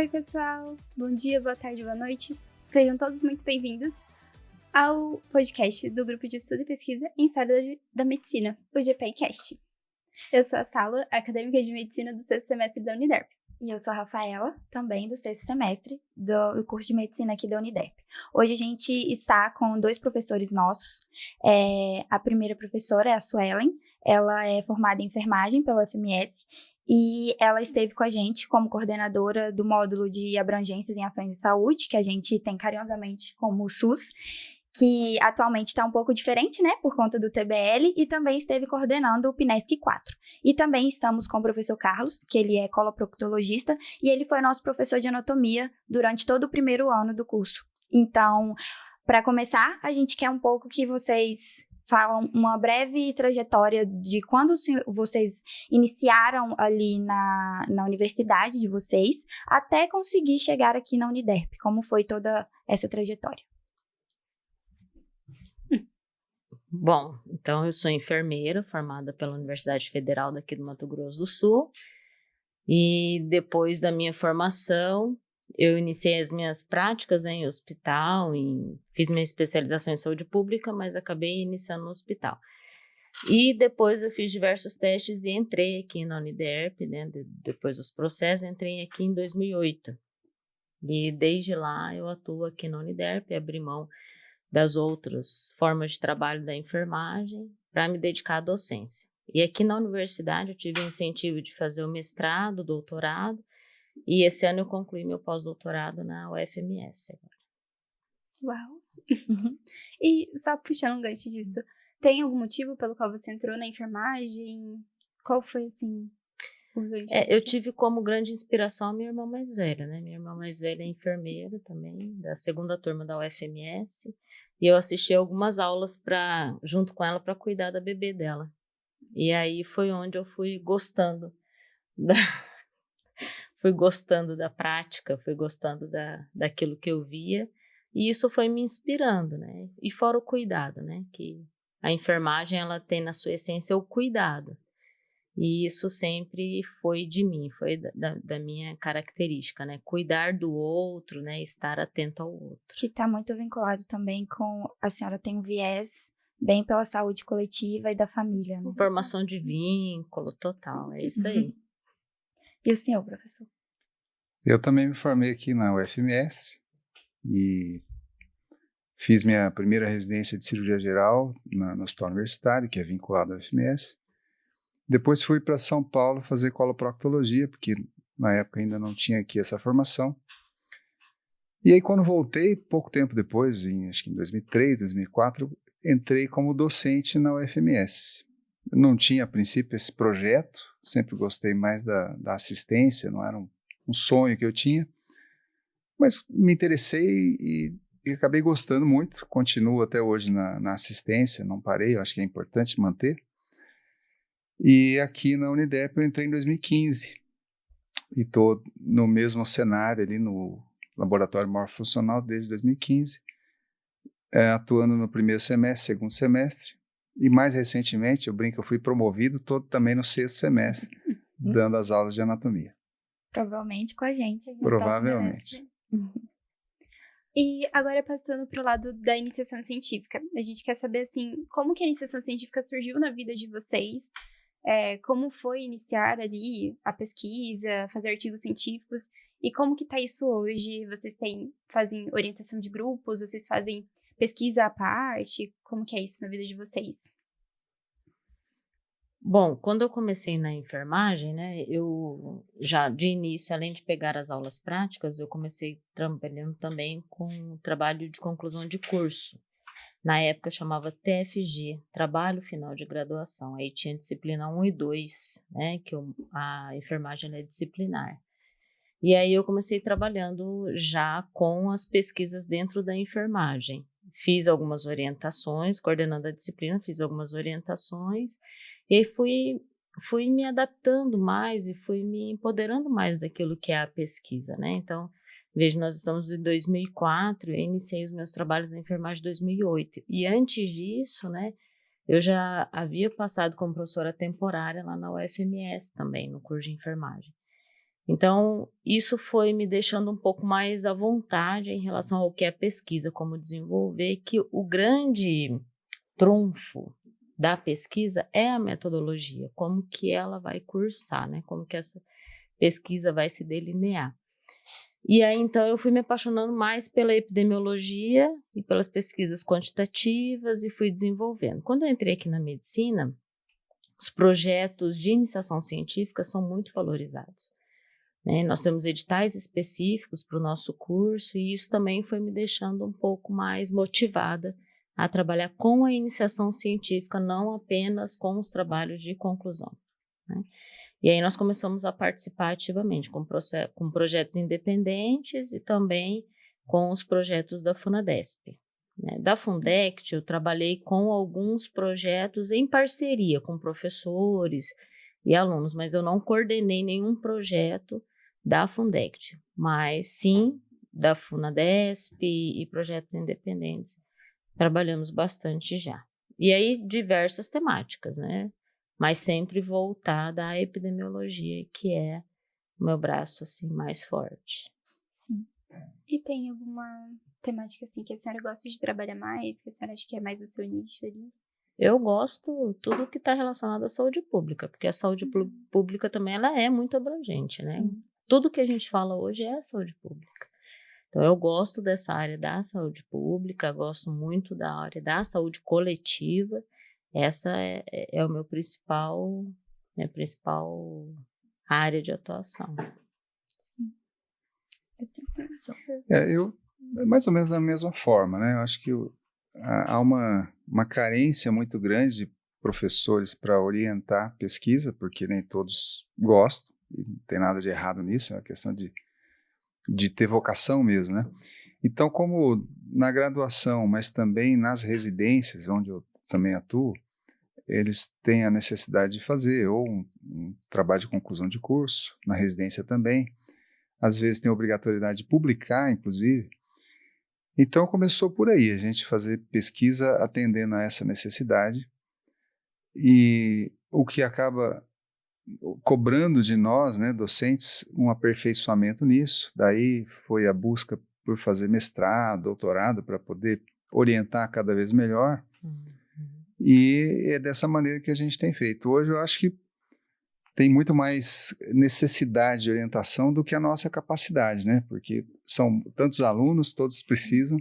Oi, pessoal! Bom dia, boa tarde, boa noite. Sejam todos muito bem-vindos ao podcast do Grupo de Estudo e Pesquisa em História da Medicina, o GPIcast. Eu sou a Sala, acadêmica de Medicina do 6º semestre da Uniderp. E eu sou a Rafaela, também do 6º semestre do curso de Medicina aqui da Uniderp. Hoje a gente está com 2 professores nossos. A primeira professora é a Suelen, ela é formada em enfermagem pela UFMS e ela esteve com a gente como coordenadora do módulo de abrangências em ações de saúde, que a gente tem carinhosamente como o SUS, que atualmente está um pouco diferente, né, por conta do TBL, e também esteve coordenando o PNESC 4. E também estamos com o professor Carlos, que ele é coloproctologista, e ele foi nosso professor de anatomia durante todo o primeiro ano do curso. Então, para começar, a gente quer um pouco que vocês falam uma breve trajetória de quando vocês iniciaram ali na universidade de vocês, até conseguir chegar aqui na Uniderp, como foi toda essa trajetória. Bom, então eu sou enfermeira formada pela Universidade Federal daqui do Mato Grosso do Sul e depois da minha formação eu iniciei as minhas práticas em hospital, fiz minha especialização em saúde pública, mas acabei iniciando no hospital. E depois eu fiz diversos testes e entrei aqui na Uniderp, né, depois dos processos, entrei aqui em 2008. E desde lá eu atuo aqui na Uniderp, abri mão das outras formas de trabalho da enfermagem para me dedicar à docência. E aqui na universidade eu tive o incentivo de fazer o mestrado, doutorado, e esse ano eu concluí meu pós-doutorado na UFMS. Uau! E só puxando um gancho disso, tem algum motivo pelo qual você entrou na enfermagem? Qual foi, assim, o gancho? Eu tive como grande inspiração a minha irmã mais velha, né? Minha irmã mais velha é enfermeira também, da 2ª turma da UFMS, e eu assisti algumas aulas junto com ela para cuidar da bebê dela. E aí foi onde eu fui gostando da prática, fui gostando daquilo que eu via, e isso foi me inspirando, né? E fora o cuidado, né? Que a enfermagem, ela tem na sua essência o cuidado. E isso sempre foi de mim, foi da minha característica, né? Cuidar do outro, né? Estar atento ao outro. Que está muito vinculado também com... A senhora tem um viés bem pela saúde coletiva e da família, né? Formação de vínculo total, é isso aí. E o senhor, professor? Eu também me formei aqui na UFMS e fiz minha primeira residência de cirurgia geral no Hospital Universitário, que é vinculado à UFMS. Depois fui para São Paulo fazer coloproctologia, porque na época ainda não tinha aqui essa formação. E aí quando voltei, pouco tempo depois, acho que em 2003, 2004, entrei como docente na UFMS. Eu não tinha a princípio esse projeto, sempre gostei mais da assistência, não era um sonho que eu tinha, mas me interessei e acabei gostando muito, continuo até hoje na assistência, não parei, eu acho que é importante manter. E aqui na Uniderp eu entrei em 2015 e estou no mesmo cenário ali no Laboratório Morfofuncional desde 2015, atuando no primeiro semestre, segundo semestre, e mais recentemente, eu brinco, eu fui promovido, estou também no 6º semestre, dando as aulas de anatomia. Provavelmente com a gente. Provavelmente. E agora passando para o lado da iniciação científica, a gente quer saber, assim, como que a iniciação científica surgiu na vida de vocês, como foi iniciar ali a pesquisa, fazer artigos científicos, e como que tá isso hoje? Vocês fazem orientação de grupos, vocês fazem pesquisa à parte? Como que é isso na vida de vocês? Bom, quando eu comecei na enfermagem, né, eu já de início, além de pegar as aulas práticas, eu comecei trabalhando também com trabalho de conclusão de curso. Na época chamava TFG, Trabalho Final de Graduação. Aí tinha disciplina 1 e 2, né, que a enfermagem é disciplinar. E aí eu comecei trabalhando já com as pesquisas dentro da enfermagem. Fiz algumas orientações, coordenando a disciplina, fiz algumas orientações, e aí fui me adaptando mais e fui me empoderando mais daquilo que é a pesquisa, né? Então, veja, nós estamos em 2004, eu iniciei os meus trabalhos na enfermagem em 2008. E antes disso, né, eu já havia passado como professora temporária lá na UFMS também, no curso de enfermagem. Então, isso foi me deixando um pouco mais à vontade em relação ao que é pesquisa, como desenvolver, que o grande trunfo da pesquisa é a metodologia, como que ela vai cursar, né? Como que essa pesquisa vai se delinear. E aí, então, eu fui me apaixonando mais pela epidemiologia e pelas pesquisas quantitativas e fui desenvolvendo. Quando eu entrei aqui na medicina, os projetos de iniciação científica são muito valorizados, né? Nós temos editais específicos para o nosso curso e isso também foi me deixando um pouco mais motivada a trabalhar com a iniciação científica, não apenas com os trabalhos de conclusão, né? E aí nós começamos a participar ativamente com projetos independentes e também com os projetos da Funadesp, né? Da Fundect eu trabalhei com alguns projetos em parceria com professores e alunos, mas eu não coordenei nenhum projeto da Fundect, mas sim da Funadesp e projetos independentes. Trabalhamos bastante já. E aí diversas temáticas, né? Mas sempre voltada à epidemiologia, que é o meu braço assim mais forte. Sim. E tem alguma temática assim que a senhora gosta de trabalhar mais, que a senhora acha que é mais o seu nicho ali? Eu gosto tudo que está relacionado à saúde pública, porque a saúde pública também ela é muito abrangente, né? Tudo que a gente fala hoje é saúde pública. Então, eu gosto dessa área da saúde pública, gosto muito da área da saúde coletiva. Essa é o minha principal área de atuação. Eu, mais ou menos da mesma forma, né? Eu acho que há uma carência muito grande de professores para orientar pesquisa, porque nem todos gostam, e não tem nada de errado nisso, é uma questão de ter vocação mesmo, né? Então, como na graduação, mas também nas residências, onde eu também atuo, eles têm a necessidade de fazer ou um trabalho de conclusão de curso, na residência também, às vezes tem a obrigatoriedade de publicar, inclusive. Então, começou por aí, a gente fazer pesquisa atendendo a essa necessidade, e o que acaba cobrando de nós, né, docentes, um aperfeiçoamento nisso. Daí foi a busca por fazer mestrado, doutorado, para poder orientar cada vez melhor. E é dessa maneira que a gente tem feito. Hoje eu acho que tem muito mais necessidade de orientação do que a nossa capacidade, né? Porque são tantos alunos, todos precisam,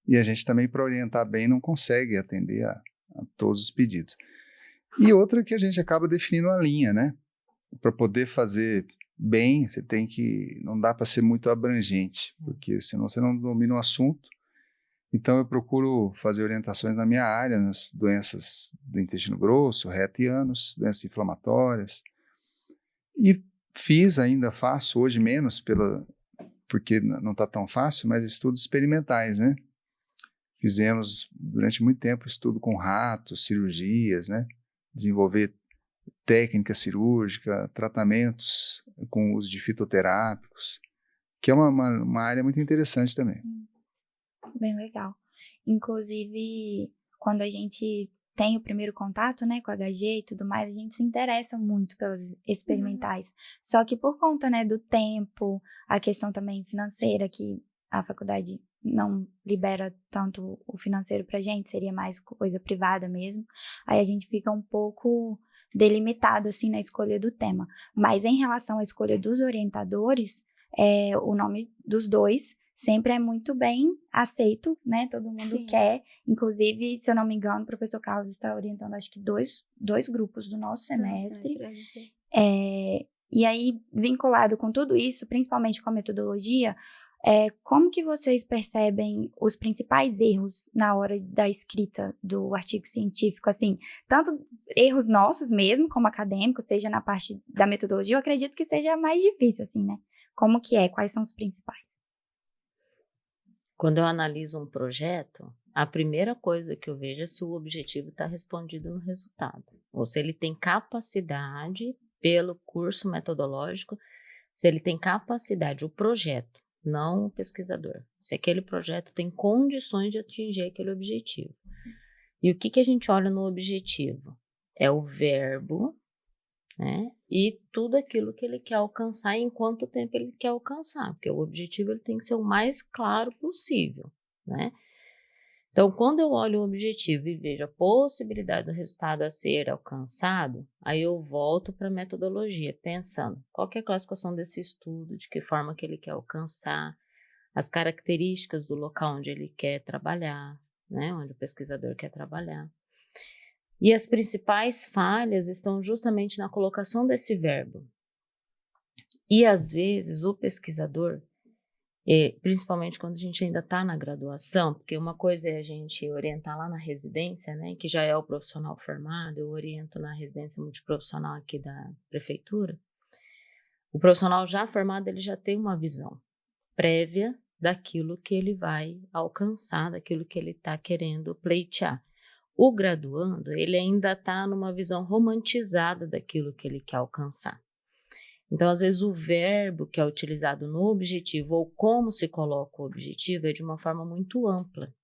e a gente também, para orientar bem, não consegue atender a todos os pedidos. E outra que a gente acaba definindo a linha, né? Para poder fazer bem, você tem que, não dá para ser muito abrangente, porque senão você não domina o assunto. Então eu procuro fazer orientações na minha área, nas doenças do intestino grosso, reto e ânus, doenças inflamatórias. E ainda faço, hoje menos, porque não está tão fácil, mas estudos experimentais, né? Fizemos durante muito tempo estudo com ratos, cirurgias, né? Desenvolver técnica cirúrgica, tratamentos com uso de fitoterápicos, que é uma área muito interessante também. Bem legal. Inclusive, quando a gente tem o primeiro contato, né, com a HG e tudo mais, a gente se interessa muito pelos experimentais. Só que por conta, né, do tempo, a questão também financeira, que a faculdade não libera tanto o financeiro pra gente, seria mais coisa privada mesmo, aí a gente fica um pouco delimitado, assim, na escolha do tema. Mas em relação à escolha dos orientadores, o nome dos dois sempre é muito bem aceito, né? Todo mundo quer. Inclusive, se eu não me engano, o professor Carlos está orientando, acho que dois grupos do nosso semestre. E aí, vinculado com tudo isso, principalmente com a metodologia, como que vocês percebem os principais erros na hora da escrita do artigo científico, assim, tanto erros nossos mesmo, como acadêmicos, seja na parte da metodologia, eu acredito que seja mais difícil, assim, né? Como que quais são os principais? Quando eu analiso um projeto, a primeira coisa que eu vejo é se o objetivo está respondido no resultado, ou se ele tem capacidade, pelo curso metodológico, se ele tem capacidade, o projeto, não o pesquisador, se aquele projeto tem condições de atingir aquele objetivo. E o que a gente olha no objetivo? É o verbo né? E tudo aquilo que ele quer alcançar e em quanto tempo ele quer alcançar, porque o objetivo ele tem que ser o mais claro possível, né? Então, quando eu olho o objetivo e vejo a possibilidade do resultado a ser alcançado, aí eu volto para a metodologia, pensando qual que é a classificação desse estudo, de que forma que ele quer alcançar, as características do local onde ele quer trabalhar, né, onde o pesquisador quer trabalhar. E as principais falhas estão justamente na colocação desse verbo. E, às vezes, o pesquisador, principalmente quando a gente ainda está na graduação, porque uma coisa é a gente orientar lá na residência, né, que já é o profissional formado, eu oriento na residência multiprofissional aqui da prefeitura. O profissional já formado, ele já tem uma visão prévia daquilo que ele vai alcançar, daquilo que ele está querendo pleitear. O graduando, ele ainda está numa visão romantizada daquilo que ele quer alcançar. Então, às vezes, o verbo que é utilizado no objetivo ou como se coloca o objetivo é de uma forma muito ampla.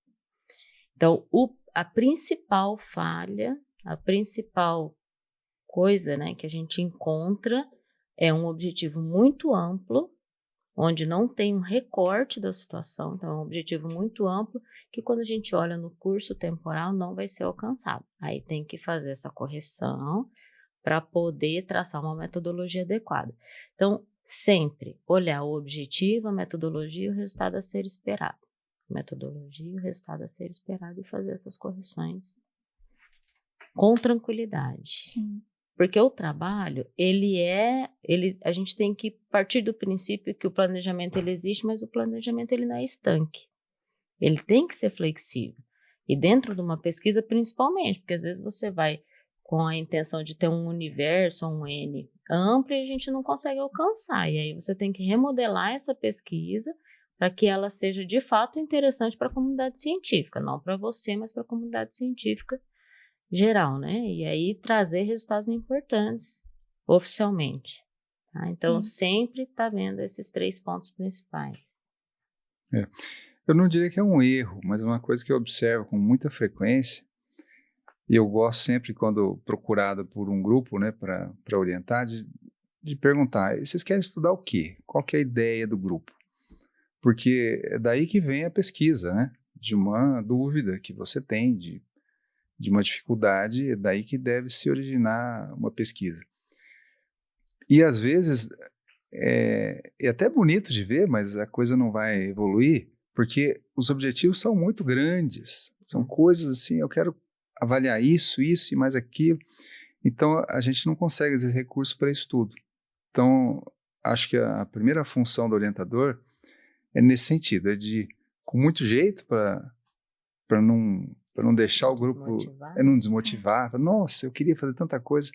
Então, a principal falha, a principal coisa, né, que a gente encontra é um objetivo muito amplo, onde não tem um recorte da situação. Então, é um objetivo muito amplo que quando a gente olha no curso temporal não vai ser alcançado. Aí tem que fazer essa correção para poder traçar uma metodologia adequada. Então, sempre olhar o objetivo, a metodologia e o resultado a ser esperado. Metodologia e o resultado a ser esperado e fazer essas correções com tranquilidade. Sim. Porque o trabalho, a gente tem que partir do princípio que o planejamento ele existe, mas o planejamento ele não é estanque. Ele tem que ser flexível. E dentro de uma pesquisa, principalmente, porque às vezes você vai com a intenção de ter um universo, um N amplo, e a gente não consegue alcançar. E aí você tem que remodelar essa pesquisa para que ela seja de fato interessante para a comunidade científica, não para você, mas para a comunidade científica geral, né? E aí trazer resultados importantes oficialmente. Tá? Então, sempre está vendo esses 3 pontos principais. Eu não diria que é um erro, mas é uma coisa que eu observo com muita frequência. E eu gosto sempre, quando procurado por um grupo, né, para orientar, de perguntar, vocês querem estudar o quê? Qual que é a ideia do grupo? Porque é daí que vem a pesquisa, né? De uma dúvida que você tem, de uma dificuldade, é daí que deve se originar uma pesquisa. E às vezes, é até bonito de ver, mas a coisa não vai evoluir, porque os objetivos são muito grandes, são coisas assim, eu quero avaliar isso e mais aquilo. Então, a gente não consegue, às vezes, recurso para isso tudo. Então, acho que a primeira função do orientador é nesse sentido, é de, com muito jeito, para não deixar o grupo, não desmotivar. Nossa, eu queria fazer tanta coisa,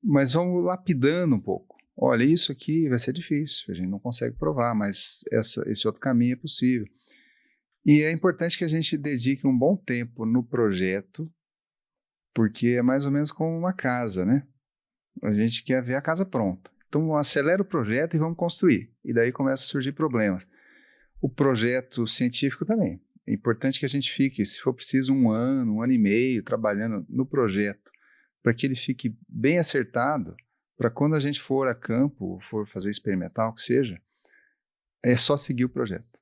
mas vamos lapidando um pouco. Olha, isso aqui vai ser difícil, a gente não consegue provar, mas esse outro caminho é possível. E é importante que a gente dedique um bom tempo no projeto, porque é mais ou menos como uma casa, né? A gente quer ver a casa pronta. Então, acelera o projeto e vamos construir. E daí começam a surgir problemas. O projeto científico também. É importante que a gente fique, se for preciso, 1 ano, 1 ano e meio, trabalhando no projeto, para que ele fique bem acertado, para quando a gente for a campo, for fazer experimental, que seja, é só seguir o projeto.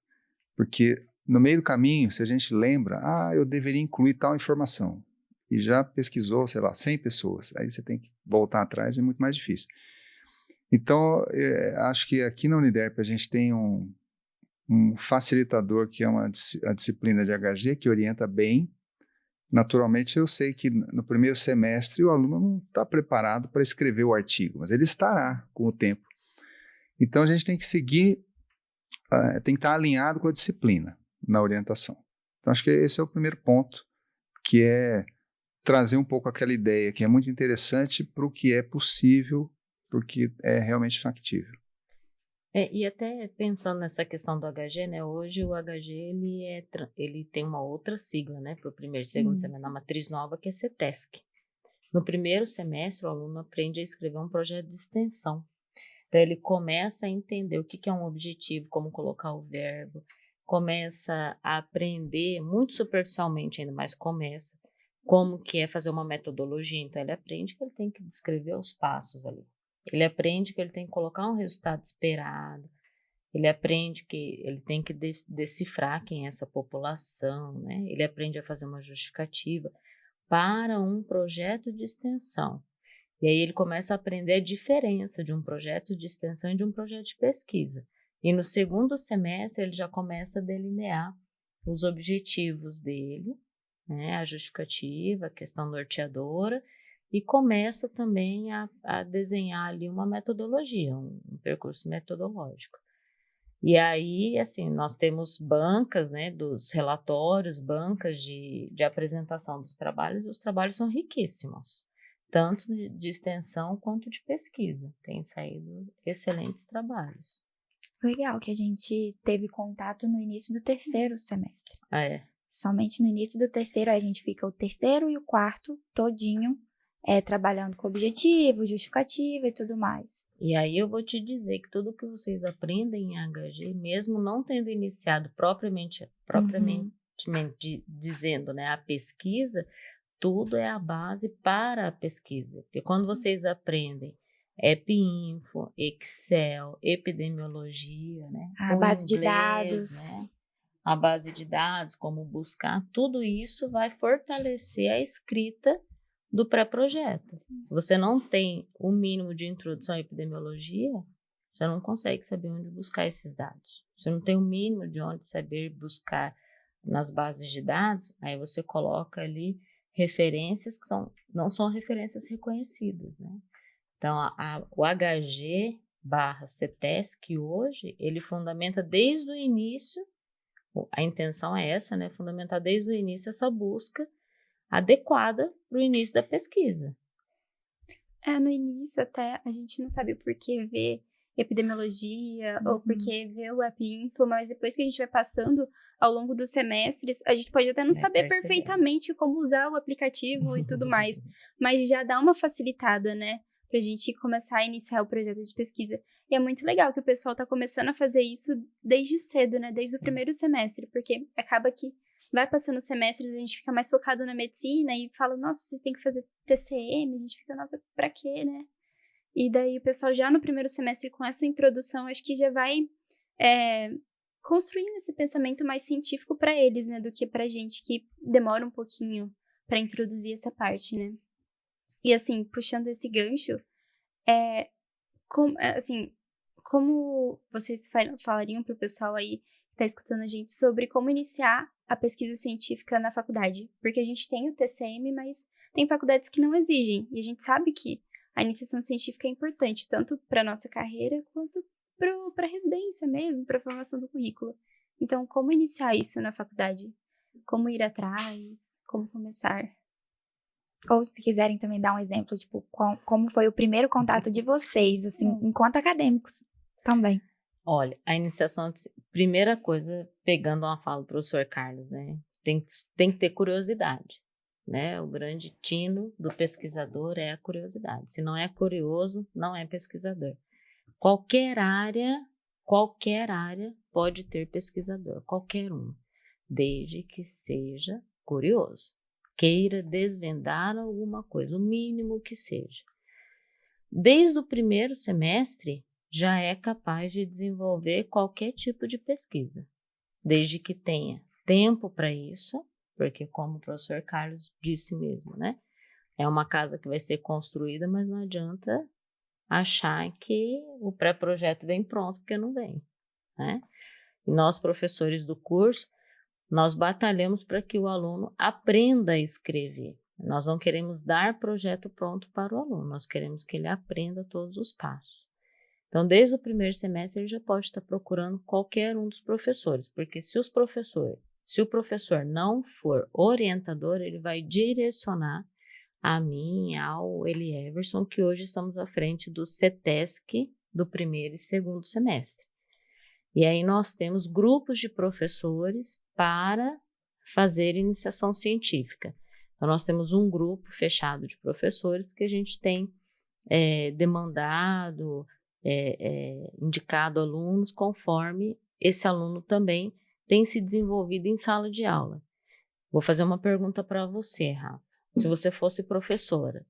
Porque no meio do caminho, se a gente lembra, eu deveria incluir tal informação, e já pesquisou, sei lá, 100 pessoas, aí você tem que voltar atrás, é muito mais difícil. Então, acho que aqui na Uniderp a gente tem um facilitador que é a disciplina de HG, que orienta bem. Naturalmente, eu sei que no primeiro semestre o aluno não está preparado para escrever o artigo, mas ele estará com o tempo. Então, a gente tem que seguir, tem que estar alinhado com a disciplina na orientação. Então, acho que esse é o primeiro ponto, que é trazer um pouco aquela ideia que é muito interessante para o que é possível, porque é realmente factível. E até pensando nessa questão do HG, né? Hoje o HG ele tem uma outra sigla, né? Para o primeiro e segundo semestre, na matriz nova, que é CETESC. No primeiro semestre, o aluno aprende a escrever um projeto de extensão. Então, ele começa a entender o que é um objetivo, como colocar o verbo, começa a aprender, muito superficialmente ainda, mas começa, como que é fazer uma metodologia. Então, ele aprende que ele tem que descrever os passos ali. Ele aprende que ele tem que colocar um resultado esperado. Ele aprende que ele tem que decifrar quem é essa população, né? Ele aprende a fazer uma justificativa para um projeto de extensão. E aí ele começa a aprender a diferença de um projeto de extensão e de um projeto de pesquisa. E no segundo semestre ele já começa a delinear os objetivos dele, né? A justificativa, a questão norteadora, e começa também a desenhar ali uma metodologia, um percurso metodológico. E aí, assim, nós temos bancas, né, dos relatórios, bancas de apresentação dos trabalhos, e os trabalhos são riquíssimos, tanto de extensão quanto de pesquisa. Tem saído excelentes trabalhos. Legal que a gente teve contato no início do terceiro semestre. É. Somente no início do terceiro, aí a gente fica o terceiro e o quarto todinho trabalhando com objetivo, justificativa e tudo mais. E aí eu vou te dizer que tudo que vocês aprendem em HG, mesmo não tendo iniciado propriamente dizendo, né, a pesquisa, tudo é a base para a pesquisa. Porque quando vocês aprendem EpiInfo, Excel, epidemiologia, né, a base de dados, né, a base de dados, como buscar, tudo isso vai fortalecer a escrita do pré-projeto. Se você não tem o mínimo de introdução à epidemiologia, você não consegue saber onde buscar esses dados. Você não tem o mínimo de onde saber buscar nas bases de dados, aí você coloca ali referências que não são referências reconhecidas, né? Então, o HG/CETESC hoje, ele fundamenta desde o início, a intenção é essa, né? Fundamentar desde o início essa busca adequada para o início da pesquisa. No início até a gente não sabe por que ver epidemiologia ou por que ver o EpiInfo, mas depois que a gente vai passando ao longo dos semestres, a gente pode até não saber perfeitamente como usar o aplicativo e tudo mais, mas já dá uma facilitada, né? Pra gente começar a iniciar o projeto de pesquisa. E é muito legal que o pessoal tá começando a fazer isso desde cedo, né? Desde o primeiro semestre, porque acaba que vai passando os semestres, a gente fica mais focado na medicina e fala, nossa, vocês têm que fazer TCM, a gente fica, nossa, pra quê, né? E daí o pessoal já no primeiro semestre, com essa introdução, acho que já vai construindo esse pensamento mais científico pra eles, né? Do que pra gente, que demora um pouquinho pra introduzir essa parte, né? E assim, puxando esse gancho, como vocês falariam pro pessoal aí que tá escutando a gente sobre como iniciar a pesquisa científica na faculdade? Porque a gente tem o TCM, mas tem faculdades que não exigem. E a gente sabe que a iniciação científica é importante, tanto para nossa carreira, quanto para a residência mesmo, para a formação do currículo. Então, como iniciar isso na faculdade? Como ir atrás? Como começar? Ou se quiserem também dar um exemplo, tipo, como foi o primeiro contato de vocês, assim, enquanto acadêmicos também. Olha, a iniciação, primeira coisa, pegando uma fala do professor Carlos, né? Tem que ter curiosidade, né? O grande tino do pesquisador é a curiosidade. Se não é curioso, não é pesquisador. Qualquer área pode ter pesquisador, qualquer um, desde que seja curioso, queira desvendar alguma coisa, o mínimo que seja. Desde o primeiro semestre, já é capaz de desenvolver qualquer tipo de pesquisa, desde que tenha tempo para isso, porque como o professor Carlos disse mesmo, né? É uma casa que vai ser construída, mas não adianta achar que o pré-projeto vem pronto, porque não vem, né? E nós, professores do curso, nós batalhamos para que o aluno aprenda a escrever. Nós não queremos dar projeto pronto para o aluno, nós queremos que ele aprenda todos os passos. Então, desde o primeiro semestre, ele já pode estar procurando qualquer um dos professores, porque se o professor não for orientador, ele vai direcionar a mim, ao Eli Everson, que hoje estamos à frente do CETESC do primeiro e segundo semestre. E aí nós temos grupos de professores para fazer iniciação científica. Então, nós temos um grupo fechado de professores que a gente tem demandado, indicado alunos conforme esse aluno também tem se desenvolvido em sala de aula. Vou fazer uma pergunta para você, Rafa. Se você fosse professora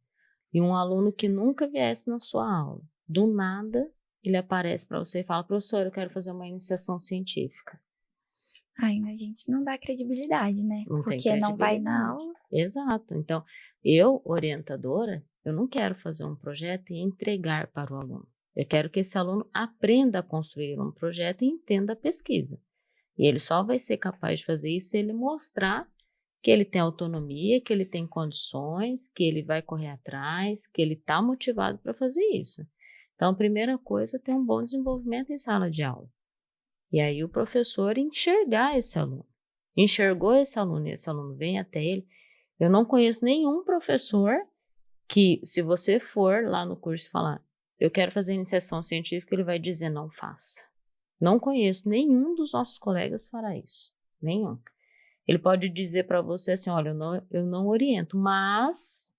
e um aluno que nunca viesse na sua aula, do nada ele aparece para você e fala: professor, eu quero fazer uma iniciação científica. Ai, a gente não dá credibilidade, né? Não tem Porque não vai na credibilidade. aula. Exato. Então, eu, orientadora, eu não quero fazer um projeto e entregar para o aluno. Eu quero que esse aluno aprenda a construir um projeto e entenda a pesquisa. E ele só vai ser capaz de fazer isso se ele mostrar que ele tem autonomia, que ele tem condições, que ele vai correr atrás, que ele está motivado para fazer isso. Então, a primeira coisa é ter um bom desenvolvimento em sala de aula. E aí o professor enxergar esse aluno. Enxergou esse aluno e esse aluno vem até ele. Eu não conheço nenhum professor que, se você for lá no curso falar, eu quero fazer iniciação científica, ele vai dizer não faça. Não conheço nenhum dos nossos colegas fará isso. Nenhum. Ele pode dizer para você assim, olha, eu não oriento, mas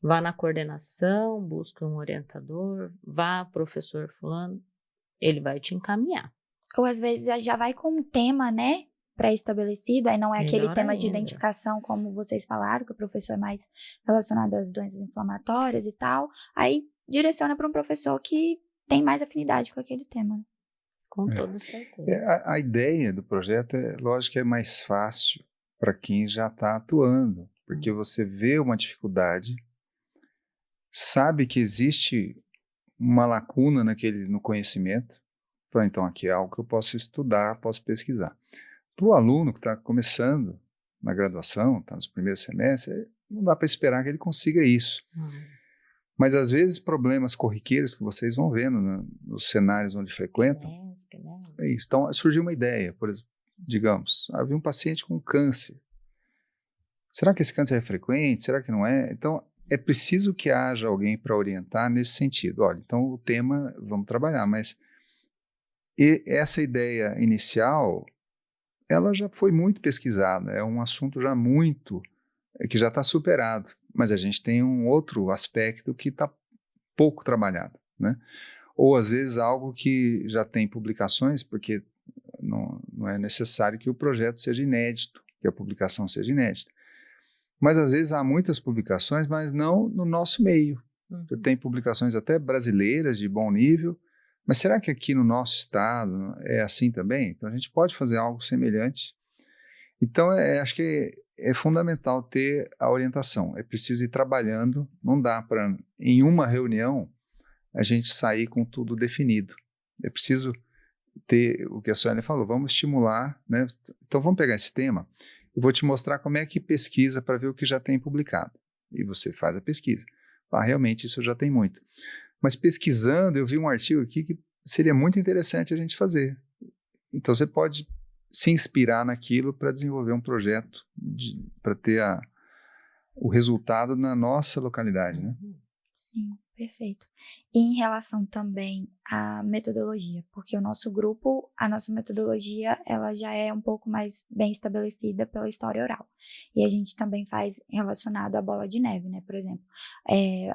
vá na coordenação, busque um orientador, vá professor fulano, ele vai te encaminhar. Ou às vezes já vai com um tema, né, pré-estabelecido, aí não é aquele Melhor tema de ainda. identificação, como vocês falaram, que o professor é mais relacionado às doenças inflamatórias e tal, aí direciona para um professor que tem mais afinidade com aquele tema. Com toda certeza. A ideia do projeto, lógico que é mais fácil para quem já está atuando, porque você vê uma dificuldade, sabe que existe uma lacuna no conhecimento, então aqui é algo que eu posso estudar, posso pesquisar. Para o aluno que está começando na graduação, está nos primeiros semestres, não dá para esperar que ele consiga isso. Mas às vezes problemas corriqueiros que vocês vão vendo nos cenários onde frequentam, é isso. Então surgiu uma ideia, por exemplo, digamos, havia um paciente com câncer. Será que esse câncer é frequente? Será que não é? Então é preciso que haja alguém para orientar nesse sentido. Olha, então o tema, vamos trabalhar, mas essa ideia inicial, ela já foi muito pesquisada, é um assunto já que já está superado, mas a gente tem um outro aspecto que está pouco trabalhado, né? Ou às vezes algo que já tem publicações, porque não é necessário que o projeto seja inédito, que a publicação seja inédita. Mas às vezes há muitas publicações, mas não no nosso meio. Tem publicações até brasileiras de bom nível, mas será que aqui no nosso estado é assim também? Então a gente pode fazer algo semelhante. Então acho que é fundamental ter a orientação, é preciso ir trabalhando, não dá para em uma reunião a gente sair com tudo definido. É preciso ter o que a Suelen falou, vamos estimular, né? Então vamos pegar esse tema, eu vou te mostrar como é que pesquisa para ver o que já tem publicado. E você faz a pesquisa. Realmente isso já tem muito. Mas pesquisando, eu vi um artigo aqui que seria muito interessante a gente fazer. Então você pode se inspirar naquilo para desenvolver um projeto, para ter o resultado na nossa localidade, né? Sim, perfeito. E em relação também à metodologia, porque o nosso grupo, a nossa metodologia, ela já é um pouco mais bem estabelecida pela história oral. E a gente também faz relacionado à bola de neve, né? Por exemplo,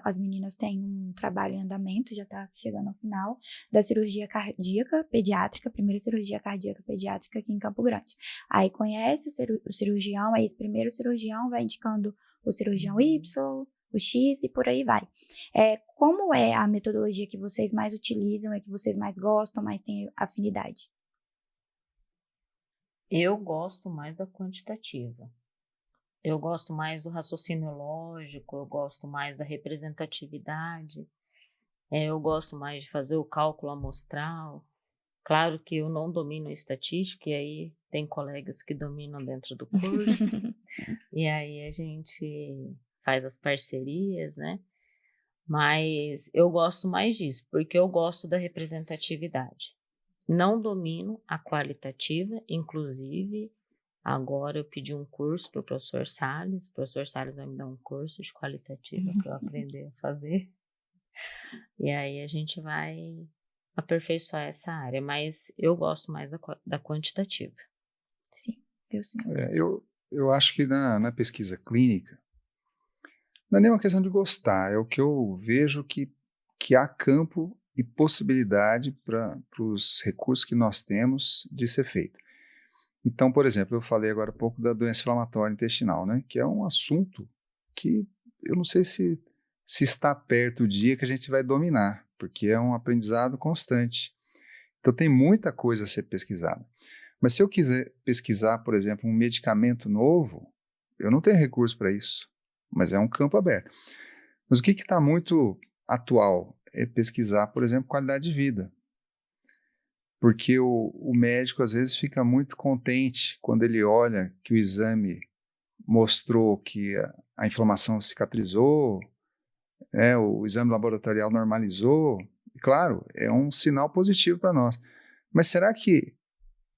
as meninas têm um trabalho em andamento, já está chegando ao final, da cirurgia cardíaca pediátrica, primeira cirurgia cardíaca pediátrica aqui em Campo Grande. Aí conhece o cirurgião, aí esse primeiro cirurgião vai indicando o cirurgião Y, o X e por aí vai. Como é a metodologia que vocês mais utilizam, que vocês mais gostam, mais têm afinidade? Eu gosto mais da quantitativa. Eu gosto mais do raciocínio lógico, eu gosto mais da representatividade, eu gosto mais de fazer o cálculo amostral. Claro que eu não domino estatística, e aí tem colegas que dominam dentro do curso, e aí a gente faz as parcerias, né? Mas eu gosto mais disso, porque eu gosto da representatividade. Não domino a qualitativa, inclusive, agora eu pedi um curso para o professor Salles vai me dar um curso de qualitativa para eu aprender a fazer. E aí a gente vai aperfeiçoar essa área, mas eu gosto mais da quantitativa. Sim, eu sim. Eu acho que na pesquisa clínica, não é nem uma questão de gostar, é o que eu vejo que há campo e possibilidade para os recursos que nós temos de ser feito. Então, por exemplo, eu falei agora há pouco da doença inflamatória intestinal, né, que é um assunto que eu não sei se está perto o dia que a gente vai dominar, porque é um aprendizado constante. Então tem muita coisa a ser pesquisada. Mas se eu quiser pesquisar, por exemplo, um medicamento novo, eu não tenho recurso para isso, mas é um campo aberto. Mas o que está muito atual é pesquisar, por exemplo, qualidade de vida. Porque o médico, às vezes, fica muito contente quando ele olha que o exame mostrou que a inflamação cicatrizou, o exame laboratorial normalizou. E, claro, é um sinal positivo para nós. Mas será que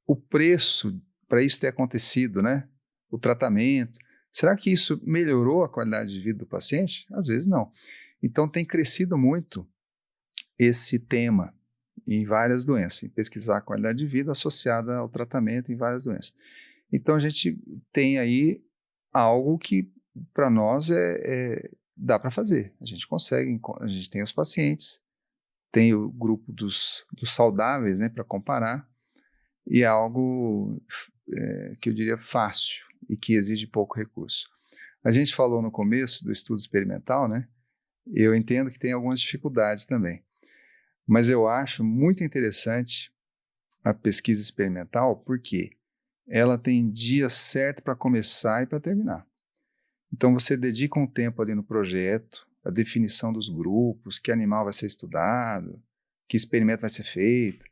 o preço para isso ter acontecido, né? O tratamento, será que isso melhorou a qualidade de vida do paciente? Às vezes não. Então tem crescido muito esse tema em várias doenças, em pesquisar a qualidade de vida associada ao tratamento em várias doenças. Então a gente tem aí algo que para nós dá para fazer. A gente consegue, a gente tem os pacientes, tem o grupo dos saudáveis, né, para comparar, e é algo que eu diria fácil e que exige pouco recurso. A gente falou no começo do estudo experimental, né? Eu entendo que tem algumas dificuldades também, mas eu acho muito interessante a pesquisa experimental porque ela tem dia certo para começar e para terminar. Então você dedica um tempo ali no projeto, a definição dos grupos, que animal vai ser estudado, que experimento vai ser feito,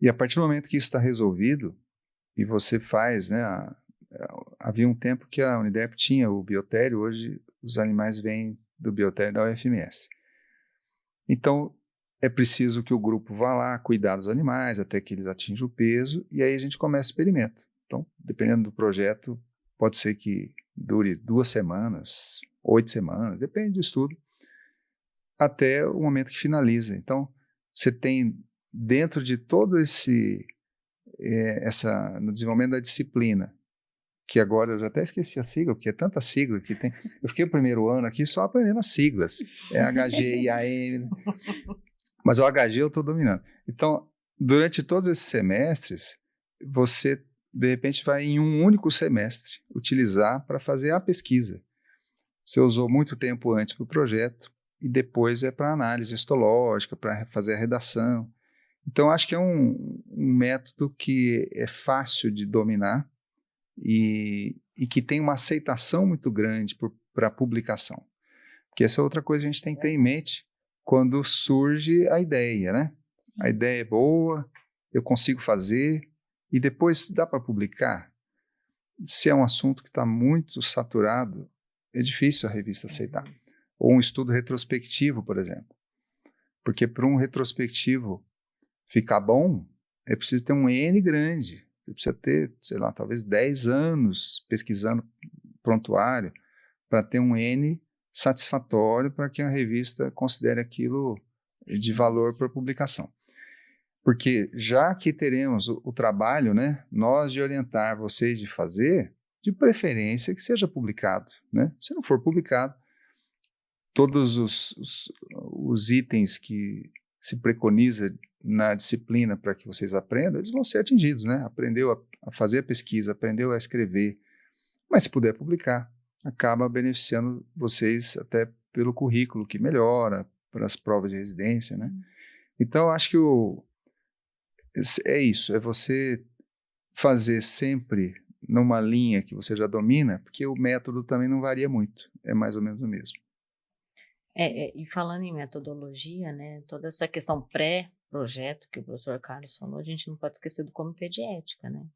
e a partir do momento que isso está resolvido, e você faz, né, havia um tempo que a Unidep tinha o biotério, hoje os animais vêm do biotério da UFMS. Então, é preciso que o grupo vá lá cuidar dos animais até que eles atinjam o peso, e aí a gente começa o experimento. Então, dependendo do projeto, pode ser que dure 2 semanas, 8 semanas, depende do estudo, até o momento que finaliza. Então, você tem dentro de todo no desenvolvimento da disciplina, que agora eu já até esqueci a sigla, porque é tanta sigla que tem. Eu fiquei o primeiro ano aqui só aprendendo as siglas. HG, IAM. Mas o HG eu estou dominando. Então, durante todos esses semestres, você, de repente, vai em um único semestre utilizar para fazer a pesquisa. Você usou muito tempo antes para o projeto e depois é para análise histológica, para fazer a redação. Então, acho que é um método que é fácil de dominar e que tem uma aceitação muito grande para a publicação. Porque essa é outra coisa que a gente tem que ter em mente quando surge a ideia, né? Sim. A ideia é boa, eu consigo fazer, e depois dá para publicar. Se é um assunto que está muito saturado, é difícil a revista aceitar. Ou um estudo retrospectivo, por exemplo. Porque para um retrospectivo ficar bom, é preciso ter um N grande. Você precisa ter, sei lá, talvez 10 anos pesquisando prontuário para ter um N satisfatório para que a revista considere aquilo de valor para publicação. Porque já que teremos o trabalho, né, nós de orientar vocês de fazer, de preferência que seja publicado, né? Se não for publicado, todos os itens que se preconiza na disciplina para que vocês aprendam, eles vão ser atingidos, né? Aprendeu a fazer a pesquisa, aprendeu a escrever, mas se puder publicar, acaba beneficiando vocês até pelo currículo que melhora, para as provas de residência, né? Então, acho que é isso, é você fazer sempre numa linha que você já domina, porque o método também não varia muito, é mais ou menos o mesmo. E falando em metodologia, né, toda essa questão pré-projeto que o professor Carlos falou, a gente não pode esquecer do comitê de ética, né?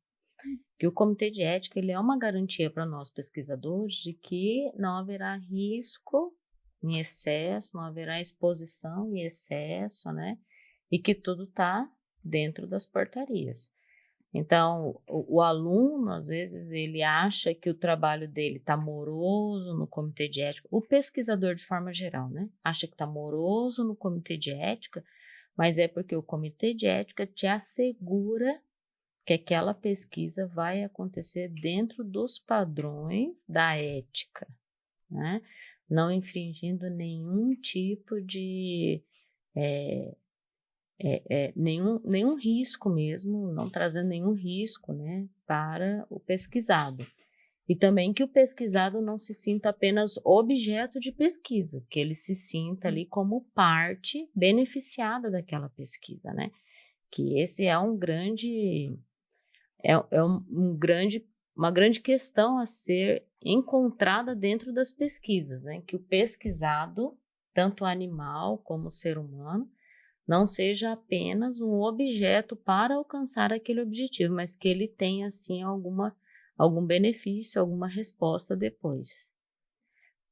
Que o comitê de ética ele é uma garantia para nós pesquisadores de que não haverá risco em excesso, não haverá exposição em excesso, né? E que tudo está dentro das portarias. Então, o aluno, às vezes, ele acha que o trabalho dele está moroso no comitê de ética, o pesquisador de forma geral, né? Acha que está moroso no comitê de ética, mas é porque o comitê de ética te assegura que aquela pesquisa vai acontecer dentro dos padrões da ética, né? Não infringindo nenhum tipo de... nenhum risco mesmo, não trazendo nenhum risco, né, para o pesquisado. E também que o pesquisado não se sinta apenas objeto de pesquisa, que ele se sinta ali como parte beneficiada daquela pesquisa, né? Que esse é um grande, uma grande questão a ser encontrada dentro das pesquisas, né? Que o pesquisado, tanto animal como o ser humano, não seja apenas um objeto para alcançar aquele objetivo, mas que ele tenha, assim, algum benefício, alguma resposta depois.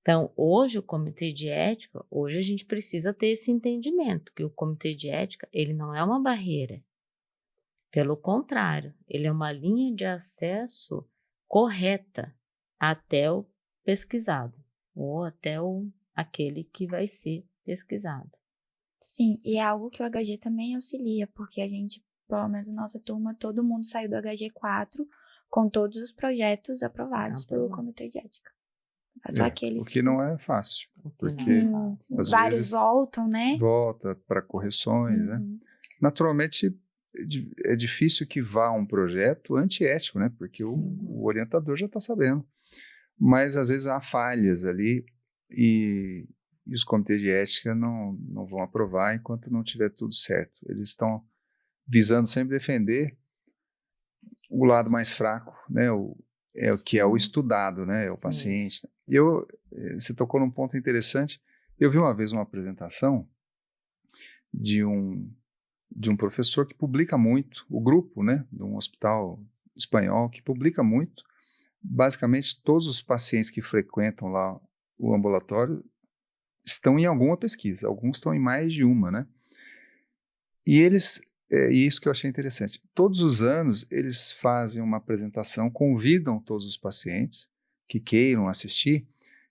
Então, hoje o comitê de ética, hoje a gente precisa ter esse entendimento, que o comitê de ética, ele não é uma barreira. Pelo contrário, ele é uma linha de acesso correta até o pesquisado, ou até aquele que vai ser pesquisado. Sim, e é algo que o HG também auxilia, porque a gente, pelo menos na nossa turma, todo mundo saiu do HG4 com todos os projetos aprovados pelo Comitê de Ética. Só aqueles o que não é fácil, porque às vários vezes voltam, né? Volta para correções, né? Naturalmente, é difícil que vá um projeto antiético, né? Porque o orientador já está sabendo. Mas às vezes há falhas ali e os comitês de ética não vão aprovar enquanto não tiver tudo certo. Eles estão visando sempre defender o lado mais fraco, né? O que é o estudado, né? É o paciente. E você tocou num ponto interessante. Eu vi uma vez uma apresentação de um professor que publica muito, o grupo, né? De um hospital espanhol que publica muito. Basicamente, todos os pacientes que frequentam lá o ambulatório estão em alguma pesquisa, alguns estão em mais de uma, né? E isso que eu achei interessante, todos os anos eles fazem uma apresentação, convidam todos os pacientes que queiram assistir,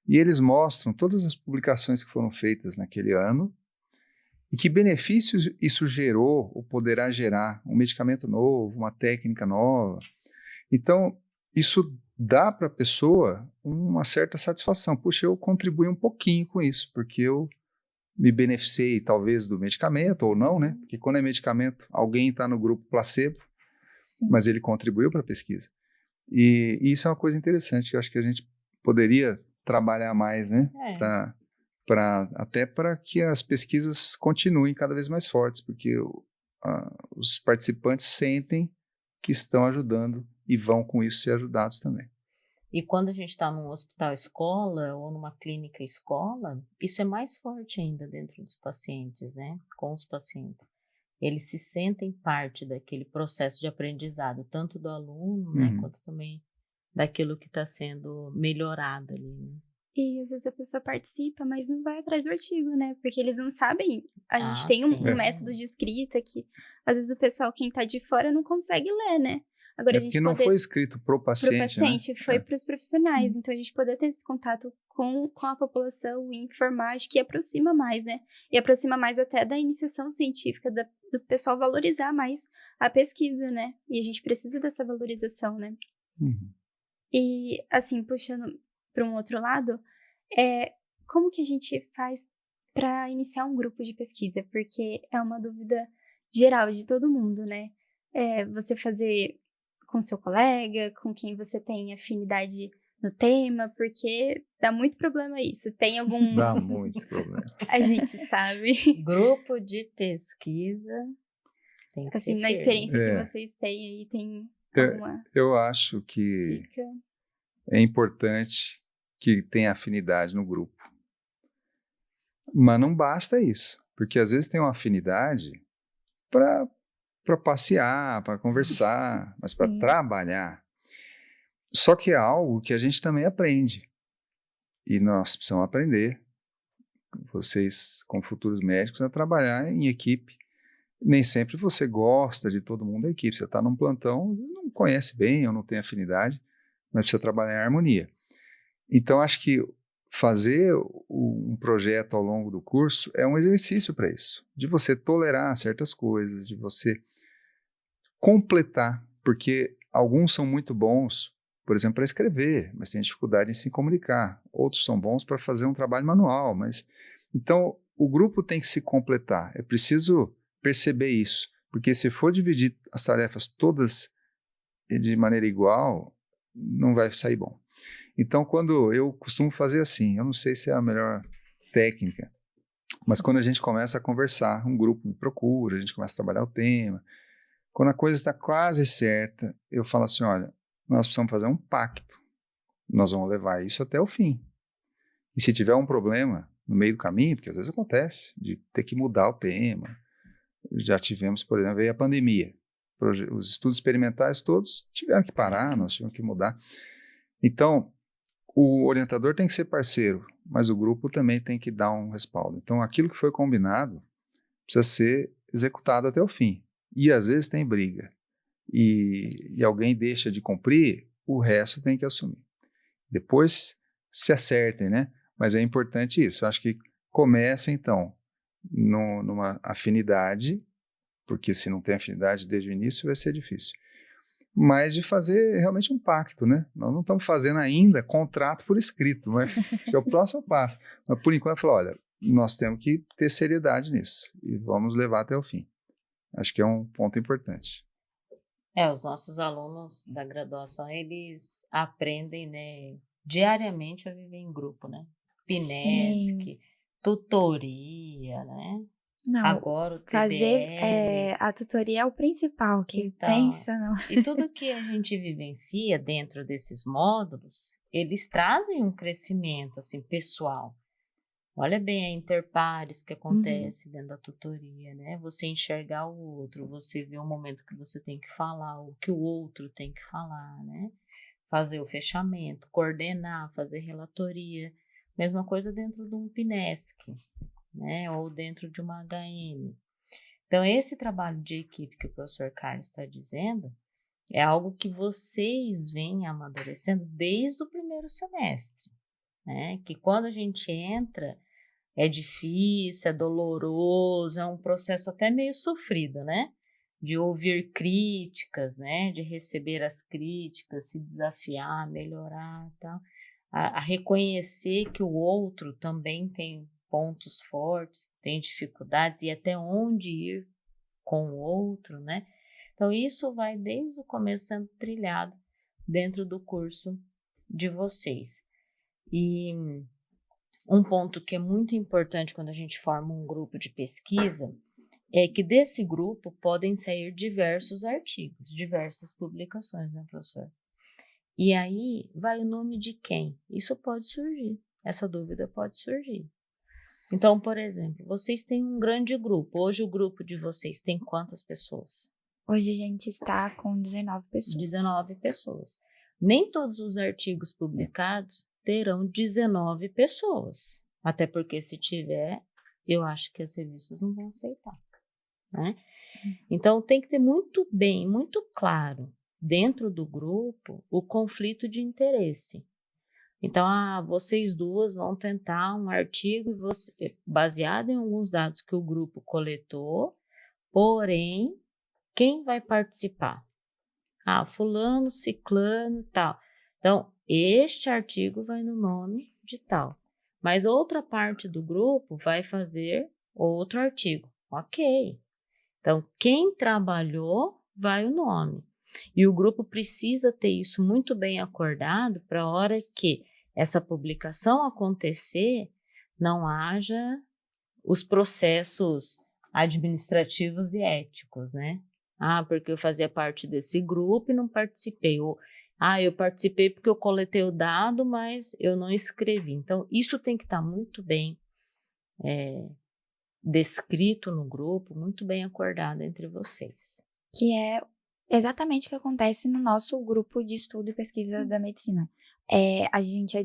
e eles mostram todas as publicações que foram feitas naquele ano, e que benefícios isso gerou, ou poderá gerar, um medicamento novo, uma técnica nova. Então, isso dá para a pessoa uma certa satisfação. Puxa, eu contribuí um pouquinho com isso, porque eu me beneficiei talvez do medicamento ou não, né? Porque quando é medicamento, alguém está no grupo placebo, mas ele contribuiu para a pesquisa. E isso é uma coisa interessante, que eu acho que a gente poderia trabalhar mais, né? Até para que as pesquisas continuem cada vez mais fortes, porque os participantes sentem que estão ajudando e vão com isso ser ajudados também. E quando a gente está num hospital-escola ou numa clínica-escola, isso é mais forte ainda dentro dos pacientes, né? Com os pacientes. Eles se sentem parte daquele processo de aprendizado, tanto do aluno, né? Quanto também daquilo que está sendo melhorado ali, né? E às vezes a pessoa participa, mas não vai atrás do artigo, né? Porque eles não sabem. A gente tem um método de escrita que, às vezes, o pessoal, quem tá de fora, não consegue ler, né? Agora, a gente porque não foi escrito pro paciente, né? Foi para os profissionais. Então, a gente poder ter esse contato com a população e informar, acho que aproxima mais, né? E aproxima mais até da iniciação científica, do pessoal valorizar mais a pesquisa, né? E a gente precisa dessa valorização, né? E, assim, puxando para um outro lado, como que a gente faz para iniciar um grupo de pesquisa? Porque é uma dúvida geral de todo mundo, né? Você fazer com seu colega, com quem você tem afinidade no tema, porque dá muito problema isso. Tem algum... Dá muito problema. A gente sabe. Grupo de pesquisa tem que assim, ser na experiência que vocês têm aí, tem alguma eu acho que dica? É importante que tenha afinidade no grupo. Mas não basta isso, porque às vezes tem uma afinidade para passear, para conversar, mas para trabalhar. Só que é algo que a gente também aprende. E nós precisamos aprender, vocês como futuros médicos, a trabalhar em equipe. Nem sempre você gosta de todo mundo da equipe. Você está num plantão, não conhece bem ou não tem afinidade, mas precisa trabalhar em harmonia. Então, acho que fazer um projeto ao longo do curso é um exercício para isso, de você tolerar certas coisas, de você completar, porque alguns são muito bons, por exemplo, para escrever, mas têm dificuldade em se comunicar. Outros são bons para fazer um trabalho manual, mas... Então, o grupo tem que se completar. É preciso perceber isso, porque se for dividir as tarefas todas de maneira igual, não vai sair bom. Então, quando eu costumo fazer assim, eu não sei se é a melhor técnica, mas quando a gente começa a conversar, um grupo me procura, a gente começa a trabalhar o tema, quando a coisa está quase certa, eu falo assim, olha, nós precisamos fazer um pacto, nós vamos levar isso até o fim. E se tiver um problema no meio do caminho, porque às vezes acontece, de ter que mudar o tema, já tivemos, por exemplo, veio a pandemia, os estudos experimentais todos tiveram que parar, nós tivemos que mudar. Então, o orientador tem que ser parceiro, mas o grupo também tem que dar um respaldo. Então, aquilo que foi combinado precisa ser executado até o fim. E às vezes tem briga. E alguém deixa de cumprir, o resto tem que assumir. Depois se acertem, né? Mas é importante isso. Eu acho que começa, então, numa afinidade, porque se não tem afinidade desde o início vai ser difícil. Mas de fazer realmente um pacto, né? Nós não estamos fazendo ainda contrato por escrito, mas é o próximo passo. Mas por enquanto, eu falo, olha, nós temos que ter seriedade nisso e vamos levar até o fim. Acho que é um ponto importante. Os nossos alunos da graduação, eles aprendem, né, diariamente a viver em grupo, né? PNESC, tutoria, né? Não, agora o TBL. fazer a tutoria é o principal, que Então, pensa, não. E tudo que a gente vivencia dentro desses módulos, eles trazem um crescimento, assim, pessoal. Olha bem a interpares que acontece dentro da tutoria, né? Você enxergar o outro, você ver o momento que você tem que falar, o que o outro tem que falar, né? Fazer o fechamento, coordenar, fazer relatoria. Mesma coisa dentro de um PNESC, né? Ou dentro de uma HM. Então, esse trabalho de equipe que o professor Carlos está dizendo é algo que vocês vêm amadurecendo desde o primeiro semestre, né? Que quando a gente entra, é difícil, é doloroso, é um processo até meio sofrido, né? De ouvir críticas, né? De receber as críticas, se desafiar, melhorar, tal. A reconhecer que o outro também tem pontos fortes, tem dificuldades e até onde ir com o outro, né? Então, isso vai desde o começo sendo trilhado dentro do curso de vocês. E um ponto que é muito importante quando a gente forma um grupo de pesquisa é que desse grupo podem sair diversos artigos, diversas publicações, né, professor? E aí vai o nome de quem? Isso pode surgir, essa dúvida pode surgir. Então, por exemplo, vocês têm um grande grupo. Hoje o grupo de vocês tem quantas pessoas? Hoje a gente está com 19 pessoas. 19 pessoas. Nem todos os artigos publicados terão 19 pessoas. Até porque se tiver, eu acho que as revistas não vão aceitar, né? Então, tem que ter muito bem, muito claro, dentro do grupo, o conflito de interesse. Então, vocês duas vão tentar um artigo baseado em alguns dados que o grupo coletou, porém, quem vai participar? Fulano, ciclano, tal. Então, este artigo vai no nome de tal. Mas outra parte do grupo vai fazer outro artigo. Ok. Então, quem trabalhou, vai o nome. E o grupo precisa ter isso muito bem acordado para a hora que essa publicação acontecer, não haja os processos administrativos e éticos, né? Porque eu fazia parte desse grupo e não participei. Ou, eu participei porque eu coletei o dado, mas eu não escrevi. Então, isso tem que estar muito bem descrito no grupo, muito bem acordado entre vocês. Que é exatamente o que acontece no nosso grupo de estudo e pesquisa da medicina. A gente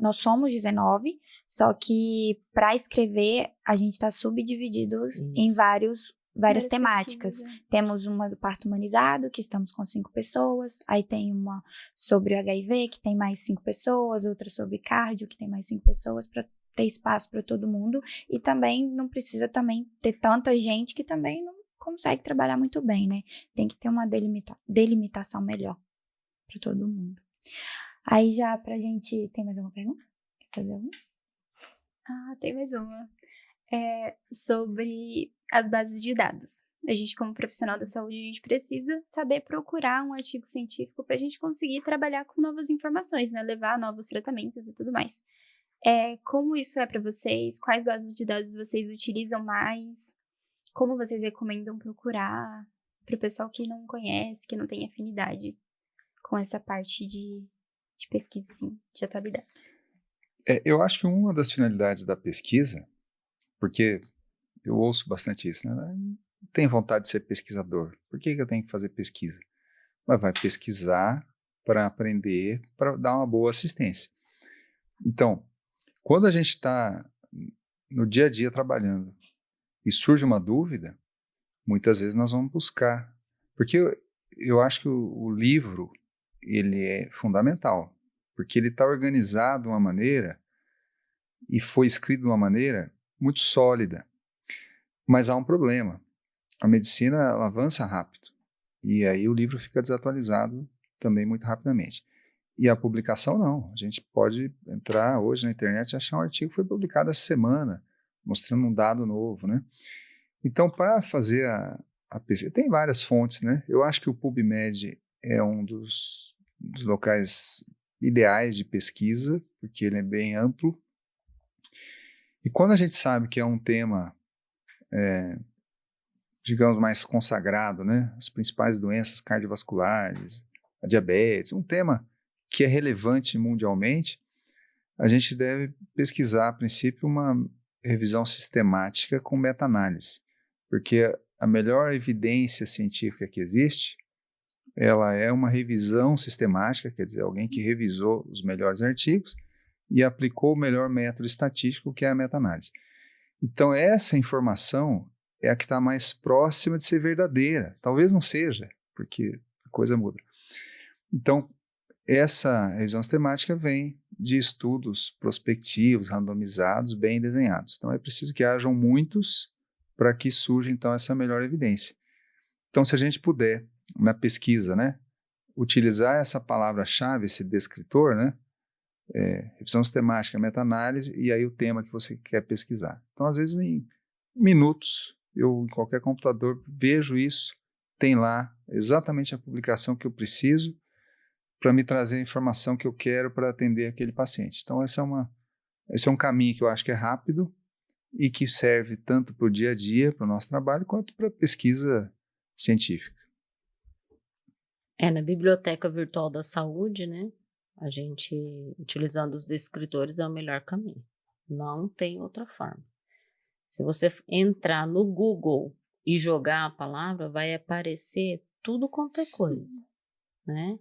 nós somos 19, só que para escrever a gente está subdividido em várias temáticas. Temos uma do parto humanizado, que estamos com 5 pessoas, aí tem uma sobre o HIV, que tem mais 5 pessoas, outra sobre cardio, que tem mais 5 pessoas, para ter espaço para todo mundo, e também não precisa também ter tanta gente que também não consegue trabalhar muito bem, né? Tem que ter uma delimitação melhor para todo mundo. Aí já pra gente... Tem mais alguma pergunta? Quer fazer alguma? Tem mais uma. Sobre as bases de dados. A gente, como profissional da saúde, a gente precisa saber procurar um artigo científico para a gente conseguir trabalhar com novas informações, né? Levar novos tratamentos e tudo mais. Como isso é para vocês? Quais bases de dados vocês utilizam mais? Como vocês recomendam procurar para o pessoal que não conhece, que não tem afinidade com essa parte de pesquisa, assim, de atualidades? Eu acho que uma das finalidades da pesquisa, porque eu ouço bastante isso, né? Tenho vontade de ser pesquisador. Por que eu tenho que fazer pesquisa? Mas vai pesquisar para aprender, para dar uma boa assistência. Então, quando a gente está no dia a dia trabalhando e surge uma dúvida, muitas vezes nós vamos buscar. Porque eu acho que o livro, ele é fundamental, porque ele está organizado de uma maneira e foi escrito de uma maneira muito sólida. Mas há um problema. A medicina, ela avança rápido. E aí o livro fica desatualizado também muito rapidamente. E a publicação não. A gente pode entrar hoje na internet e achar um artigo que foi publicado essa semana, mostrando um dado novo, né? Então, para fazer a pesquisa, tem várias fontes, né? Eu acho que o PubMed é um dos locais ideais de pesquisa, porque ele é bem amplo. E quando a gente sabe que é um tema, digamos, mais consagrado, né? As principais doenças cardiovasculares, a diabetes, um tema que é relevante mundialmente, a gente deve pesquisar, a princípio, uma revisão sistemática com meta-análise, porque a melhor evidência científica que existe, ela é uma revisão sistemática, quer dizer, alguém que revisou os melhores artigos e aplicou o melhor método estatístico, que é a meta-análise. Então, essa informação é a que está mais próxima de ser verdadeira. Talvez não seja, porque a coisa muda. Então, essa revisão sistemática vem de estudos prospectivos, randomizados, bem desenhados. Então, é preciso que hajam muitos para que surja, então, essa melhor evidência. Então, se a gente puder, na pesquisa, né, utilizar essa palavra-chave, esse descritor, né, revisão sistemática, meta-análise, e aí o tema que você quer pesquisar. Então, às vezes, em minutos, eu, em qualquer computador, vejo isso, tem lá exatamente a publicação que eu preciso para me trazer a informação que eu quero para atender aquele paciente. Então, esse é um caminho que eu acho que é rápido e que serve tanto para o dia a dia, para o nosso trabalho, quanto para a pesquisa científica. Na Biblioteca Virtual da Saúde, né? A gente, utilizando os descritores, é o melhor caminho. Não tem outra forma. Se você entrar no Google e jogar a palavra, vai aparecer tudo quanto é coisa, né?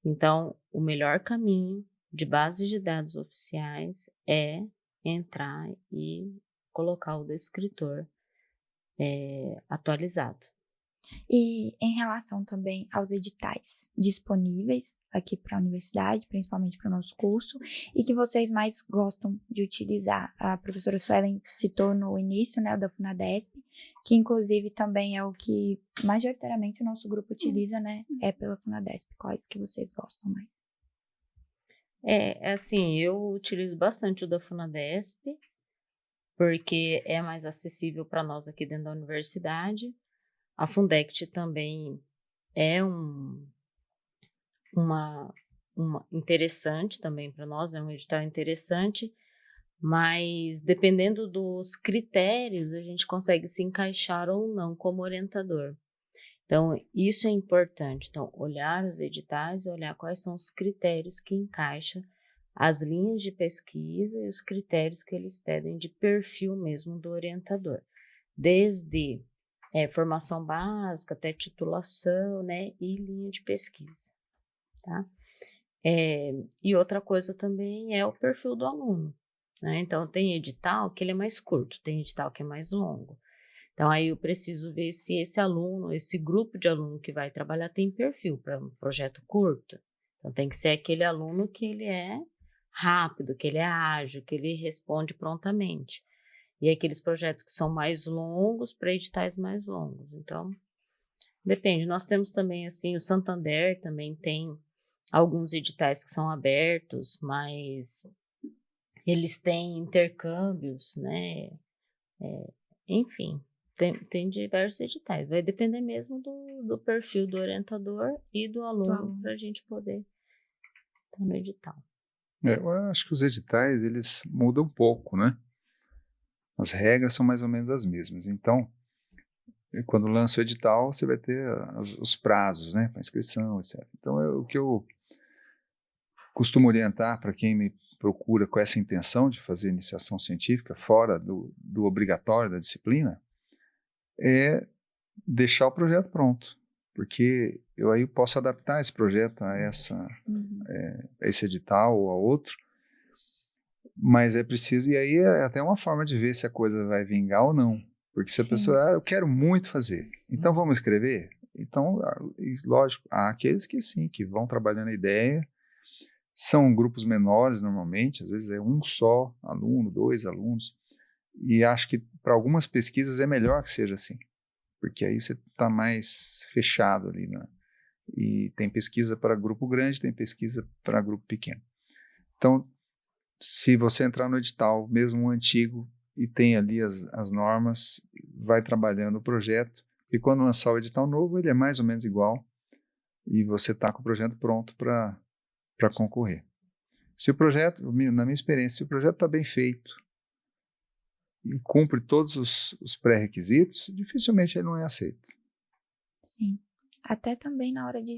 Então, o melhor caminho de bases de dados oficiais é entrar e colocar o descritor atualizado. E em relação também aos editais disponíveis aqui para a universidade, principalmente para o nosso curso, e que vocês mais gostam de utilizar. A professora Suelen citou no início, né, o da Funadesp, que inclusive também é o que majoritariamente o nosso grupo utiliza, né, é pela Funadesp. Quais que vocês gostam mais? Assim, eu utilizo bastante o da Funadesp, porque é mais acessível para nós aqui dentro da universidade. A Fundect também é uma interessante também para nós, é um edital interessante, mas dependendo dos critérios, a gente consegue se encaixar ou não como orientador. Então, isso é importante. Então, olhar os editais e olhar quais são os critérios que encaixam as linhas de pesquisa e os critérios que eles pedem de perfil mesmo do orientador. Desde formação básica até titulação, né, e linha de pesquisa, tá? E outra coisa também é o perfil do aluno, né? Então, tem edital que ele é mais curto, tem edital que é mais longo. Então, aí eu preciso ver se esse aluno, esse grupo de aluno que vai trabalhar tem perfil para um projeto curto. Então, tem que ser aquele aluno que ele é rápido, que ele é ágil, que ele responde prontamente. E aqueles projetos que são mais longos para editais mais longos. Então, depende. Nós temos também, assim, o Santander também tem alguns editais que são abertos, mas eles têm intercâmbios, né? Enfim, Tem diversos editais. Vai depender mesmo do perfil do orientador e do aluno para a gente poder estar no edital. Eu acho que os editais, eles mudam um pouco, né? As regras são mais ou menos as mesmas. Então, quando lança o edital, você vai ter os prazos, né? Para inscrição, etc. Então, o que eu costumo orientar para quem me procura com essa intenção de fazer iniciação científica fora do obrigatório da disciplina é deixar o projeto pronto, porque eu aí posso adaptar esse projeto a esse edital ou a outro, mas é preciso, e aí é até uma forma de ver se a coisa vai vingar ou não, porque se a pessoa, eu quero muito fazer, então vamos escrever? Então, lógico, há aqueles que sim, que vão trabalhando a ideia. São grupos menores normalmente, às vezes é um só aluno, 2 alunos, e acho que para algumas pesquisas é melhor que seja assim, porque aí você está mais fechado ali, né? E tem pesquisa para grupo grande, tem pesquisa para grupo pequeno. Então, se você entrar no edital, mesmo um antigo, e tem ali as normas, vai trabalhando o projeto, e quando lançar o edital novo, ele é mais ou menos igual, e você está com o projeto pronto para concorrer. Se o projeto, na minha experiência, se o projeto está bem feito e cumpre todos os pré-requisitos, dificilmente ele não é aceito. Sim. Até também na hora de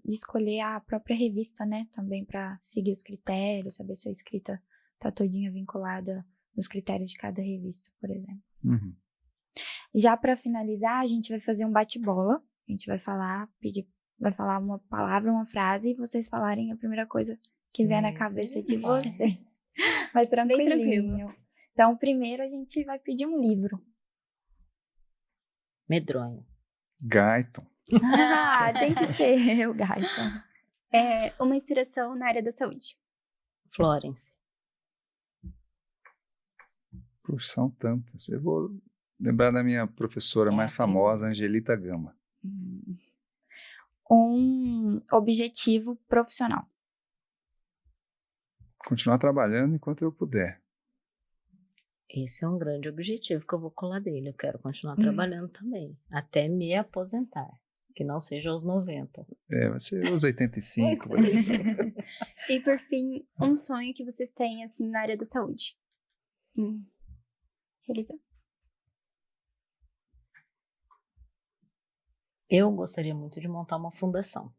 escolher a própria revista, né? Também para seguir os critérios, saber se a escrita está todinha vinculada nos critérios de cada revista, por exemplo. Uhum. Já para finalizar, a gente vai fazer um bate-bola. A gente vai falar uma palavra, uma frase, e vocês falarem a primeira coisa que vier na cabeça de vocês. Mas tranquilinho. Então, primeiro a gente vai pedir um livro. Medronho. Guyton. Tem que ser o Guyton. Uma inspiração na área da saúde. Florence. Puxa, são tantas. Eu vou lembrar da minha professora mais famosa, Angelita Gama. Um objetivo profissional. Continuar trabalhando enquanto eu puder. Esse é um grande objetivo que eu vou colar dele. Eu quero continuar trabalhando também, até me aposentar, que não seja aos 90. Vai ser os 85. E por fim, um sonho que vocês têm assim na área da saúde. Realizar. Eu gostaria muito de montar uma fundação.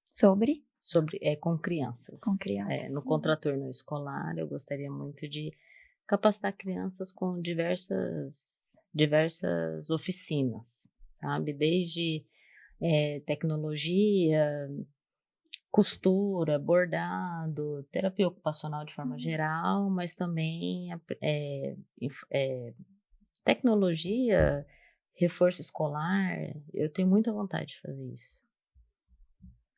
Sobre? Com crianças. Com crianças. No contraturno escolar, eu gostaria muito de capacitar crianças com diversas oficinas, sabe? Desde tecnologia, costura, bordado, terapia ocupacional de forma geral, mas também tecnologia, reforço escolar. Eu tenho muita vontade de fazer isso.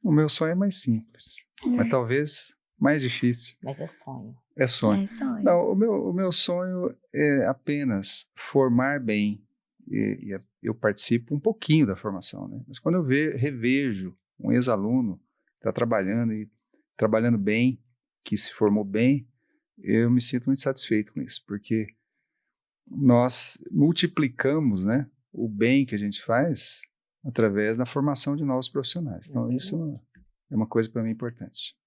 O meu sonho é mais simples, mas talvez mais difícil. Mas é sonho. É sonho. É sonho. Não, o meu sonho é apenas formar bem. E eu participo um pouquinho da formação, né? Mas quando eu revejo um ex-aluno que está trabalhando e trabalhando bem, que se formou bem, eu me sinto muito satisfeito com isso, porque nós multiplicamos, né, o bem que a gente faz através da formação de novos profissionais. Então, isso é uma coisa para mim importante.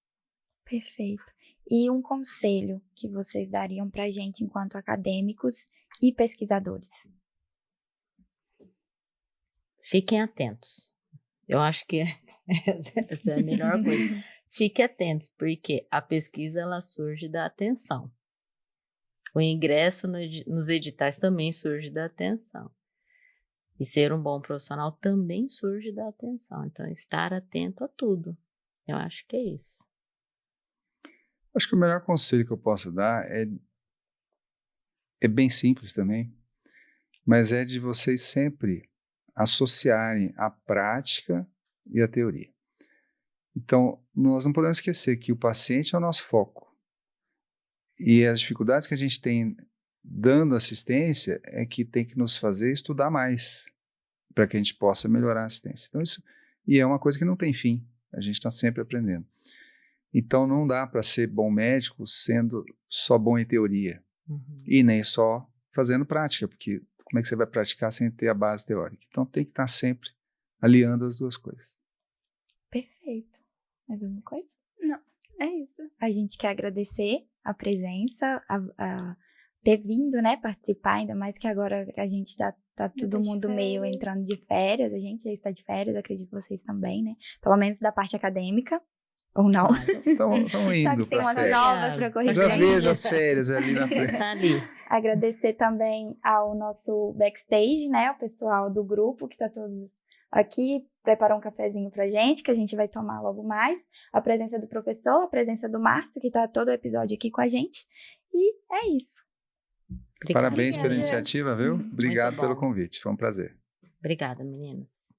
Perfeito. E um conselho que vocês dariam para a gente enquanto acadêmicos e pesquisadores? Fiquem atentos. Eu acho que essa é a melhor coisa. Fiquem atentos, porque a pesquisa ela surge da atenção. O ingresso nos editais também surge da atenção. E ser um bom profissional também surge da atenção. Então, estar atento a tudo. Eu acho que é isso. Acho que o melhor conselho que eu posso dar é bem simples também, mas é de vocês sempre associarem a prática e a teoria. Então, nós não podemos esquecer que o paciente é o nosso foco. E as dificuldades que a gente tem dando assistência é que tem que nos fazer estudar mais para que a gente possa melhorar a assistência. Então, e é uma coisa que não tem fim. A gente está sempre aprendendo. Então, não dá para ser bom médico sendo só bom em teoria. E nem só fazendo prática, porque como é que você vai praticar sem ter a base teórica? Então tem que estar sempre aliando as duas coisas. Perfeito. Mais alguma coisa? Não, é isso. A gente quer agradecer a presença, a ter vindo, né, participar, ainda mais que agora a gente tá todo de mundo meio férias. entrando de férias, a gente já está de férias, acredito que vocês também, né? Pelo menos da parte acadêmica, ou não. Estão Tá indo que tem para as umas férias. provas para corrigir. Já ainda. vejo as férias ali na frente. Tá ali. Agradecer também ao nosso backstage, né? O pessoal do grupo que tá todos aqui, preparou um cafezinho pra gente, que a gente vai tomar logo mais. A presença do professor, a presença do Márcio, que tá todo o episódio aqui com a gente. E é isso. Obrigada. Parabéns pela Obrigada. iniciativa, viu? Obrigado Muito pelo bom. convite, foi um prazer. Obrigada, meninas.